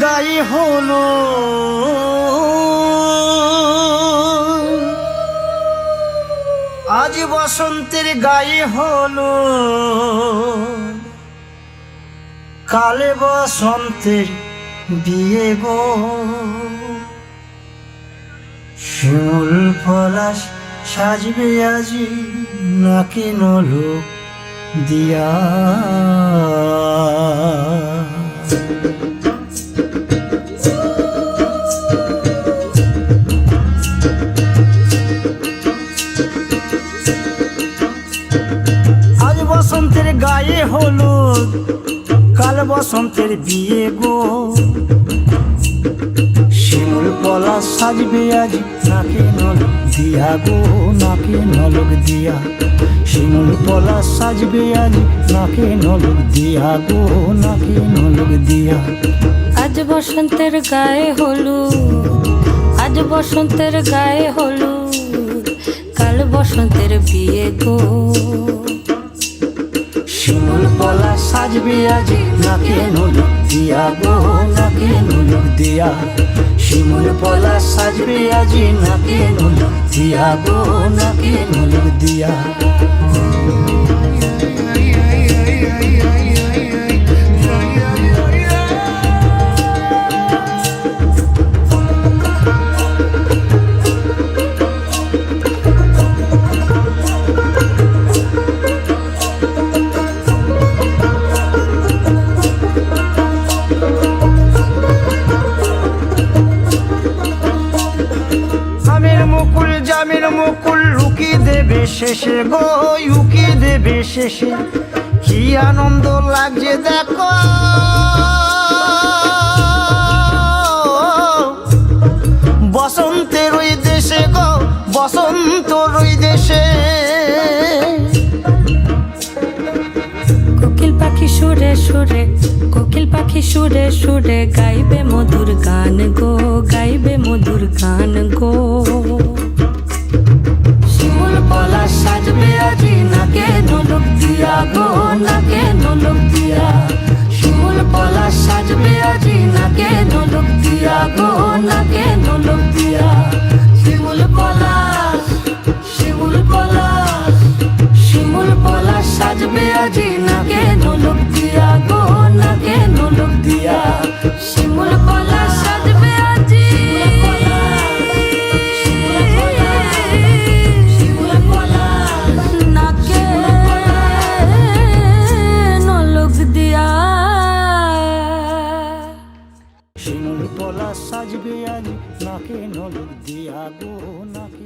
গায়ে হলো আজ বসন্তের গায়ে হলো কালে বসন্তের বিয়ে গো। শিমুল পলাশ সাজবে আজি নাকি নলক দিয়া। আজ বসন্তের গায়ে হলুদ কাল বসন্তের বিয়ে গো। শিমুল পলাশ সাজবে আজ নাকে নলক দিয়া গো, নাকে নলক দিয়া। শিমুল পলাশ সাজবে আজ নাকে নলক দিয়া গো, নাকে নলক দিয়া। আজ বসন্তের গায়ে হলুদ, আজ বসন্তের গায়ে হলুদ কাল বসন্তের বিয়ে গো। শিমুল পলাশ সাজবে আজ নাকে নলক দিয়া গো, নাকে নলক দিয়া। শিমুল পলাশ সাজবে আজ নাকে নলক দিয়া গো, নাকে নলক দিয়া। জামের মুকুল লুকি দেবে শেষে গো, লুকি দেবে শেষে। কি আনন্দ লাগছে দেখো বসন্তের ওই দেশে গো, বসন্তর ওই দেশে। কোকিল পাখি সুরে সুরে, কোকিল পাখি সুরে সুরে গাইবে মধুর গান গো, গাইবে মধুর গান গো। শিমুল পলাশ সাজবে আজি নাকে নলক দিয়া গো, নাকে নলক দিয়া। শিমুল পলাশ সাজবে আজি নাকে নলক দিয়া গো, নাকে নলক দিয়া। শিমুল পলাশ, শিমুল পলাশ, শিমুল পলাশ সাজবে আজি নাকে নলক দিয়া গো, নাকে নলক দিয়া। শিমুল পলাশ সাজবে আজি নাকে নলক দিয়া। শিমুল পলাশ সাজবে আজ নাকে নলক দিয়া গো, নাকে